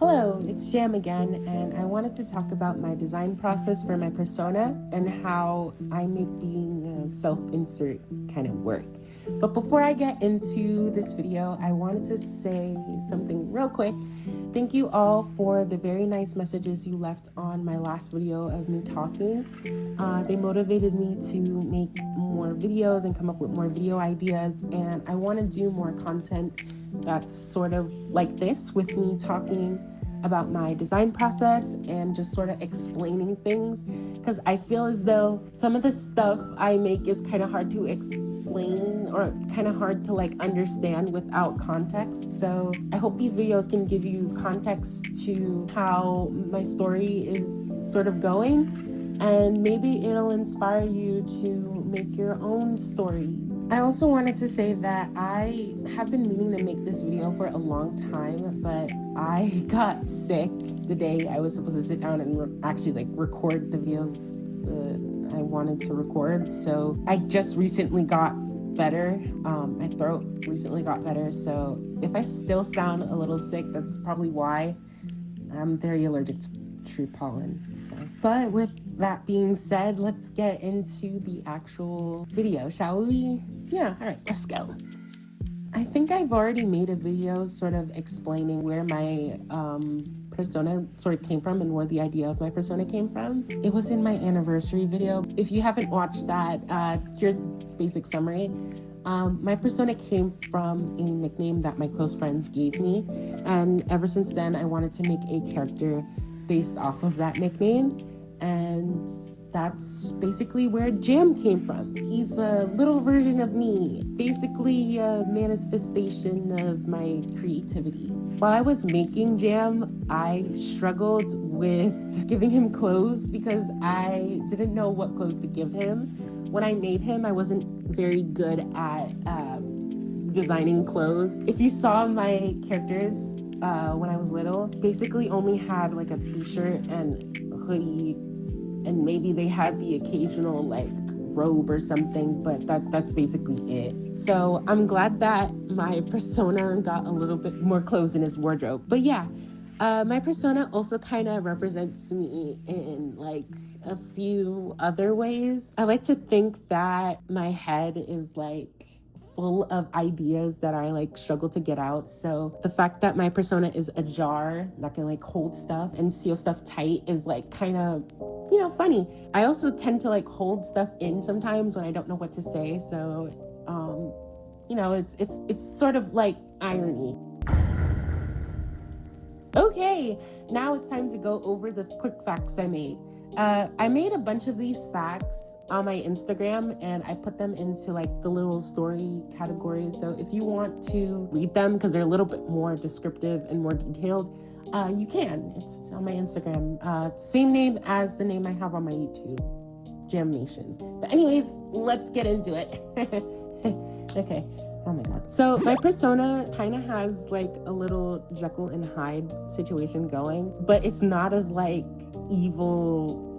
Hello, it's Jam again, and I wanted to talk about my design process for my persona and how I make being a self-insert kind of work. But before I get into this video, I wanted to say something real quick. Thank you all for the very nice messages you left on my last video of me talking. They motivated me to make more videos and come up with more video ideas, and I want to do more content that's sort of like this, with me talking about my design process and just sort of explaining things, because I feel as though some of the stuff I make is kind of hard to explain or kind of hard to understand without context. So I hope these videos can give you context to how my story is sort of going, and maybe it'll inspire you to make your own story. I also wanted to say that I have been meaning to make this video for a long time, but I got sick the day I was supposed to sit down and actually record the videos that I wanted to record. So I just recently got better. My throat recently got better. So if I still sound a little sick, that's probably why. I'm very allergic to tree pollen. But with that being said, let's get into the actual video, shall we? Yeah, all right, let's go. I think I've already made a video sort of explaining where my persona sort of came from and where the idea of my persona came from. It was in my anniversary video. If you haven't watched that, here's the basic summary. My persona came from a nickname that my close friends gave me, and ever since then I wanted to make a character based off of that nickname, and that's basically where Jam came from. He's a little version of me, basically a manifestation of my creativity. While I was making Jam, I struggled with giving him clothes because I didn't know what clothes to give him. When I made him, I wasn't very good at designing clothes. If you saw my characters when I was little, basically only had a t-shirt and hoodie, and maybe they had the occasional robe or something, but that's basically it. So I'm glad that my persona got a little bit more clothes in his wardrobe. But yeah, my persona also kind of represents me in a few other ways. I like to think that my head is full of ideas that I struggle to get out. So the fact that my persona is a jar that can hold stuff and seal stuff tight is kind of, funny. I also tend to hold stuff in sometimes when I don't know what to say. So it's sort of irony. Okay, now it's time to go over the quick facts I made. I made a bunch of these facts on my Instagram, and I put them into the little story categories. So if you want to read them, because they're a little bit more descriptive and more detailed, you can. It's on my Instagram. Same name as the name I have on my YouTube, Jamamationsttv. But anyways, let's get into it. Okay. Oh my god. So my persona kind of has a little Jekyll and Hyde situation going, but it's not as evil.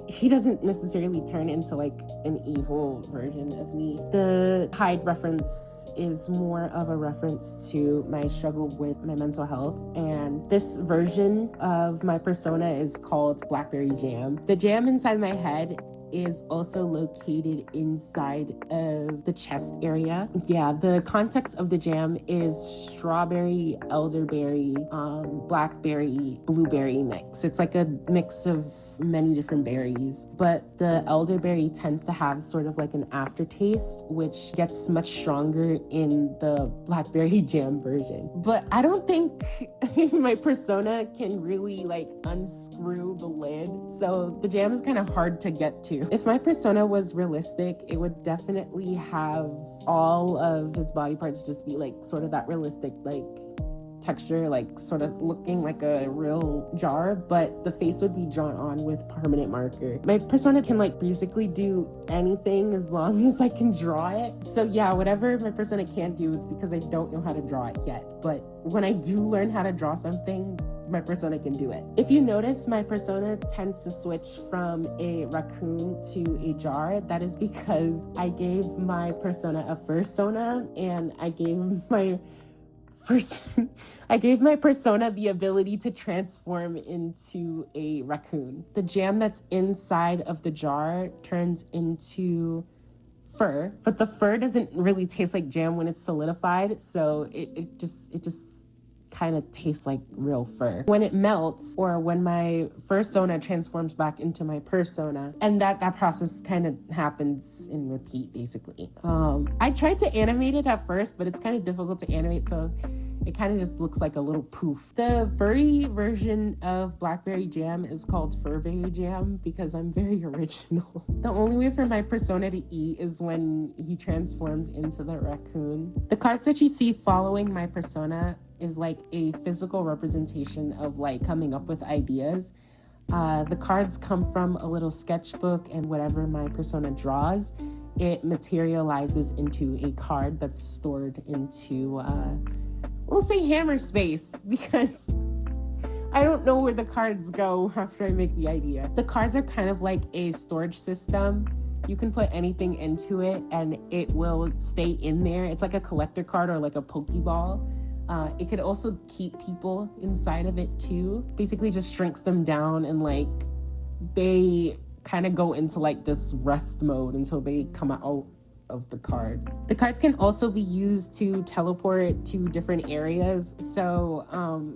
He doesn't necessarily turn into an evil version of me. The Hyde reference is more of a reference to my struggle with my mental health, and this version of my persona is called Blackberry Jam. The jam inside my head is also located inside of the chest area. Yeah, the context of the jam is strawberry, elderberry, blackberry, blueberry mix. It's a mix of many different berries, but the elderberry tends to have sort of an aftertaste, which gets much stronger in the blackberry jam version. But I don't think my persona can really unscrew the lid, so the jam is kind of hard to get to. If my persona was realistic, it would definitely have all of his body parts just be sort of that realistic texture, sort of looking like a real jar, but the face would be drawn on with permanent marker. My persona can basically do anything as long as I can draw it. So yeah, whatever my persona can't do, it's because I don't know how to draw it yet. But when I do learn how to draw something, my persona can do it. If you notice, my persona tends to switch from a raccoon to a jar. That is because I gave my persona a fursona, and I gave my first I gave my persona the ability to transform into a raccoon. The jam that's inside of the jar turns into fur, but the fur doesn't really taste like jam when it's solidified, so it just kind of tastes like real fur. When it melts, or when my fursona transforms back into my persona, and that process kind of happens in repeat, basically. I tried to animate it at first, but it's kind of difficult to animate, so it kind of just looks like a little poof. The furry version of blackberry jam is called furberry jam because I'm very original. The only way for my persona to eat is when he transforms into the raccoon. The cards that you see following my persona is like a physical representation of like coming up with ideas. The cards come from a little sketchbook, and whatever my persona draws, it materializes into a card that's stored into we'll say hammer space, because I don't know where the cards go after I make the idea. The cards are kind of like a storage system. You can put anything into it and it will stay in there. It's like a collector card or like a Pokeball. It could also keep people inside of it too. Basically just shrinks them down, and like they kind of go into like this rest mode until they come out of the card. The cards can also be used to teleport to different areas. So,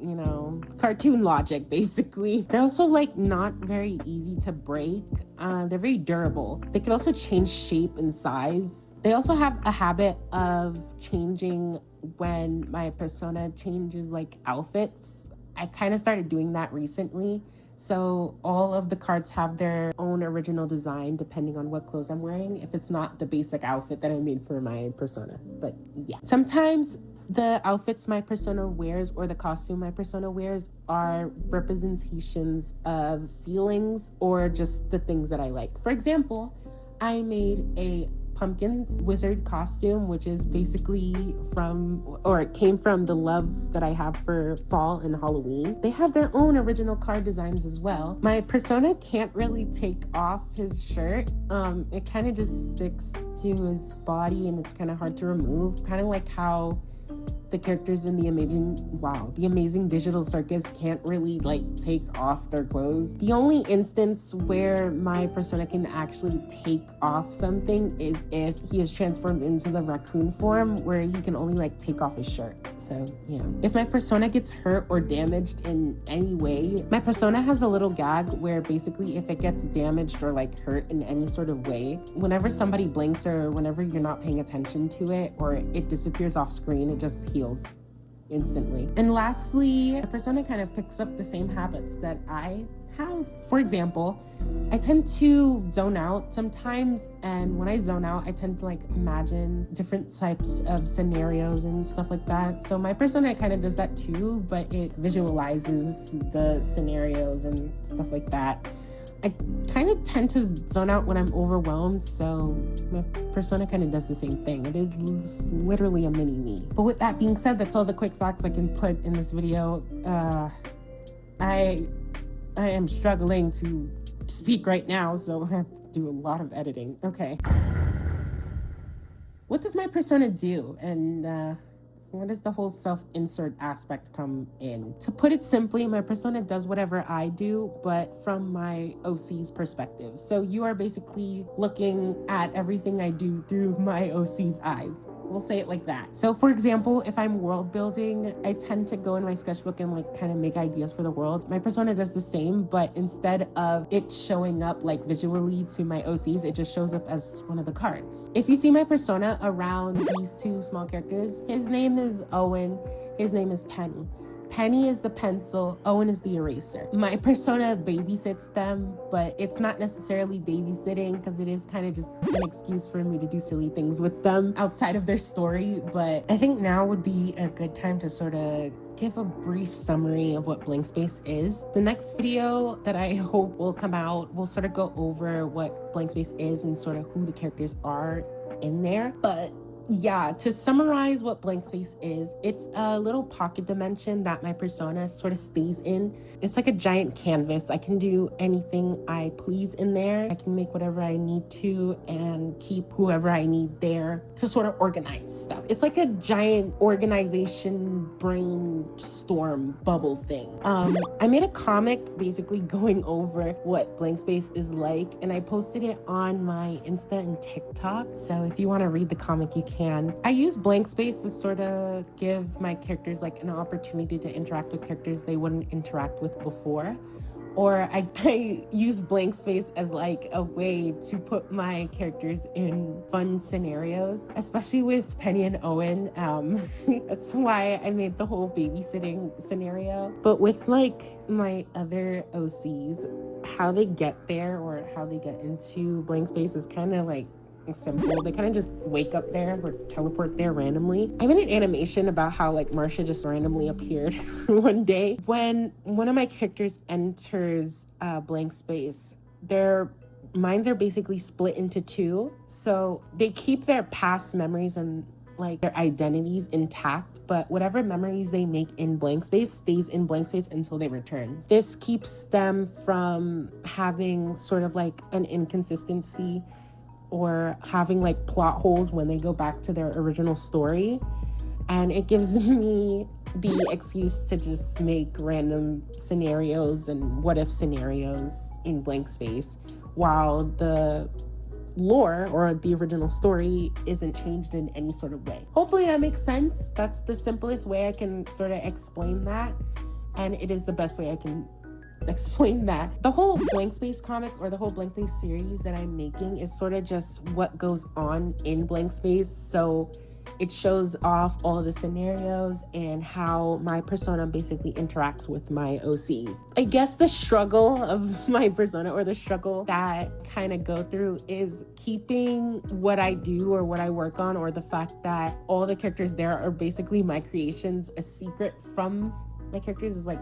you know, cartoon logic, basically. They're also like not very easy to break. They're very durable. They can also change shape and size. They also have a habit of changing when my persona changes like outfits. I kind of started doing that recently. So all of the cards have their own original design depending on what clothes I'm wearing, if it's not the basic outfit that I made for my persona. But yeah, sometimes the outfits my persona wears or the costume my persona wears are representations of feelings or just the things that I like. For example, I made a pumpkins wizard costume, which is basically it came from the love that I have for fall and Halloween. They have their own original card designs as well. My persona can't really take off his shirt. It kind of just sticks to his body and it's kind of hard to remove, kind of like how the characters in the Amazing Digital Circus can't really like take off their clothes. The only instance where my persona can actually take off something is if he is transformed into the raccoon form, where he can only like take off his shirt. So yeah, if my persona gets hurt or damaged in any way, my persona has a little gag where basically if it gets damaged or like hurt in any sort of way, whenever somebody blinks or whenever you're not paying attention to it or it disappears off screen, it just heals instantly. And lastly, the persona kind of picks up the same habits that I have. For example, I tend to zone out sometimes, and when I zone out, I tend to like imagine different types of scenarios and stuff like that. So my persona kind of does that too, but it visualizes the scenarios and stuff like that. I kind of tend to zone out when I'm overwhelmed, so my persona kind of does the same thing. It is literally a mini me. But with that being said, that's all the quick facts I can put in this video. I am struggling to speak right now, so I have to do a lot of editing. Okay. What does my persona do? And where does the whole self-insert aspect come in? To put it simply, my persona does whatever I do, but from my OC's perspective. So you are basically looking at everything I do through my OC's eyes. We'll say it like that. So for example, if I'm world building, I tend to go in my sketchbook and like kind of make ideas for the world. My persona does the same, but instead of it showing up like visually to my OCs, it just shows up as one of the cards. If you see my persona around these two small characters, his name is Owen, his name is Penny. Penny is the pencil, Owen is the eraser. My persona babysits them, but it's not necessarily babysitting because it is kind of just an excuse for me to do silly things with them outside of their story. But I think now would be a good time to sort of give a brief summary of what blank space is. The next video that I hope will come out will sort of go over what blank space is and sort of who the characters are in there. But Yeah, to summarize what blank space is, it's a little pocket dimension that my persona sort of stays in. It's like a giant canvas. I can do anything I please in there. I can make whatever I need to and keep whoever I need there to sort of organize stuff. It's like a giant organization brainstorm bubble thing. I made a comic basically going over what blank space is like, and I posted it on my Insta and TikTok. So if you want to read the comic, you can. I use blank space to sort of give my characters like an opportunity to interact with characters they wouldn't interact with before. Or I use blank space as like a way to put my characters in fun scenarios, especially with Penny and Owen. That's why I made the whole babysitting scenario. But with like my other OCs, how they get there or how they get into blank space is kind of like simple. They kind of just wake up there or teleport there randomly. I made an animation about how like Marcia just randomly appeared one day. When one of my characters enters blank space, their minds are basically split into two. So they keep their past memories and like their identities intact, but whatever memories they make in blank space stays in blank space until they return. This keeps them from having sort of like an inconsistency or having like plot holes when they go back to their original story. And it gives me the excuse to just make random scenarios and what if scenarios in blank space while the lore or the original story isn't changed in any sort of way. Hopefully that makes sense. That's the simplest way I can sort of explain that. And it is the best way I can explain that. The whole blank space comic or the whole blank space series that I'm making is sort of just what goes on in blank space. So it shows off all the scenarios and how my persona basically interacts with my OCs. I guess the struggle of my persona or the struggle that kind of go through is keeping what I do or what I work on, or the fact that all the characters there are basically my creations, a secret from my characters is like,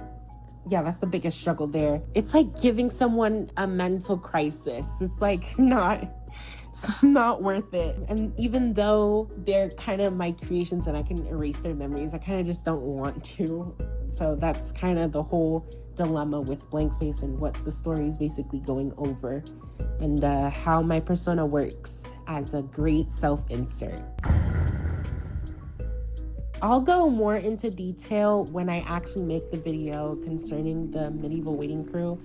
yeah, that's the biggest struggle there. It's like giving someone a mental crisis. It's like it's not worth it. And even though they're kind of my creations and I can erase their memories, I kind of just don't want to. So that's kind of the whole dilemma with blank space and what the story is basically going over, and how my persona works as a great self-insert. I'll go more into detail when I actually make the video concerning the medieval waiting crew,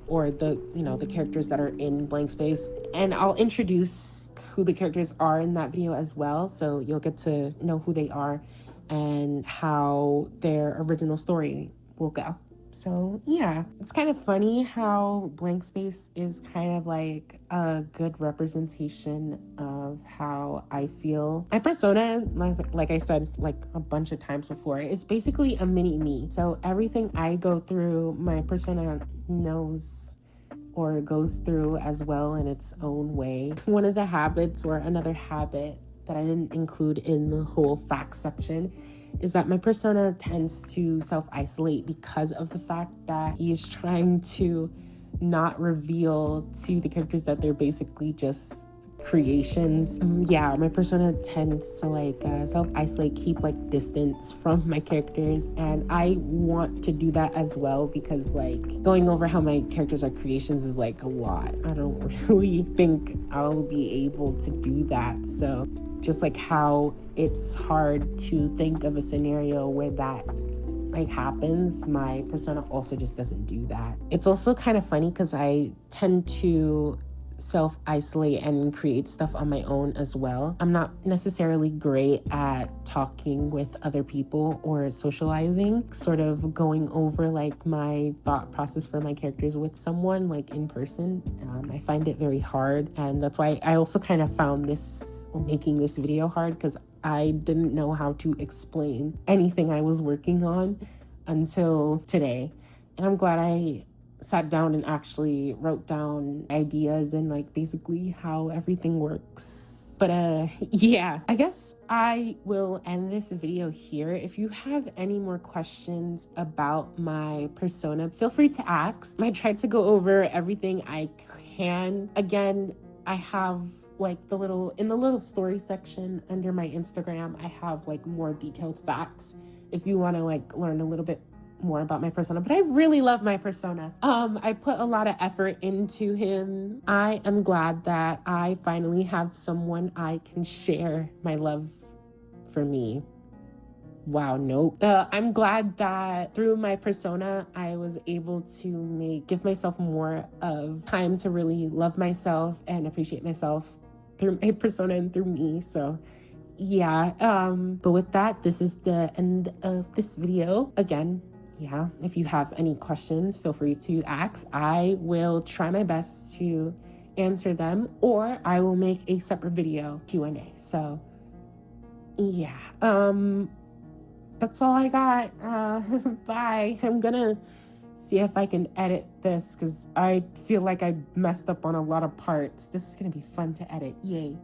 or the characters that are in blank space. And I'll introduce who the characters are in that video as well, so you'll get to know who they are and how their original story will go. So yeah, it's kind of funny how blank space is kind of like a good representation of how I feel. My persona, like I said like a bunch of times before, it's basically a mini me. So everything I go through, my persona knows or goes through as well in its own way. One of the habits, or another habit that I didn't include in the whole facts section, is that my persona tends to self-isolate because of the fact that he is trying to not reveal to the characters that they're basically just creations. Yeah, my persona tends to like self-isolate, keep like distance from my characters, and I want to do that as well, because like going over how my characters are creations is like a lot. I don't really think I'll be able to do that. So just like how it's hard to think of a scenario where that like happens, my persona also just doesn't do that. It's also kind of funny because I tend to self-isolate and create stuff on my own as well. I'm not necessarily great at talking with other people or socializing, sort of going over like my thought process for my characters with someone like in person. I find it very hard, and that's why I also kind of found making this video hard, because I didn't know how to explain anything I was working on until today. And I'm glad I sat down and actually wrote down ideas and like basically how everything works. But yeah, I guess I will end this video here. If you have any more questions about my persona, feel free to ask. I tried to go over everything I can. Again, I have like in the little story section under my Instagram, I have like more detailed facts if you want to like learn a little bit more about my persona. But I really love my persona. I put a lot of effort into him. I am glad that I finally have someone I can share my love for me. Wow, nope. I'm glad that through my persona, I was able to give myself more of time to really love myself and appreciate myself through my persona and through me. So yeah, but with that, this is the end of this video. Again, yeah, if you have any questions, feel free to ask. I will try my best to answer them, or I will make a separate video Q&A. So yeah, that's all I got. Bye. I'm gonna see if I can edit this because I feel like I messed up on a lot of parts. This is gonna be fun to edit. Yay.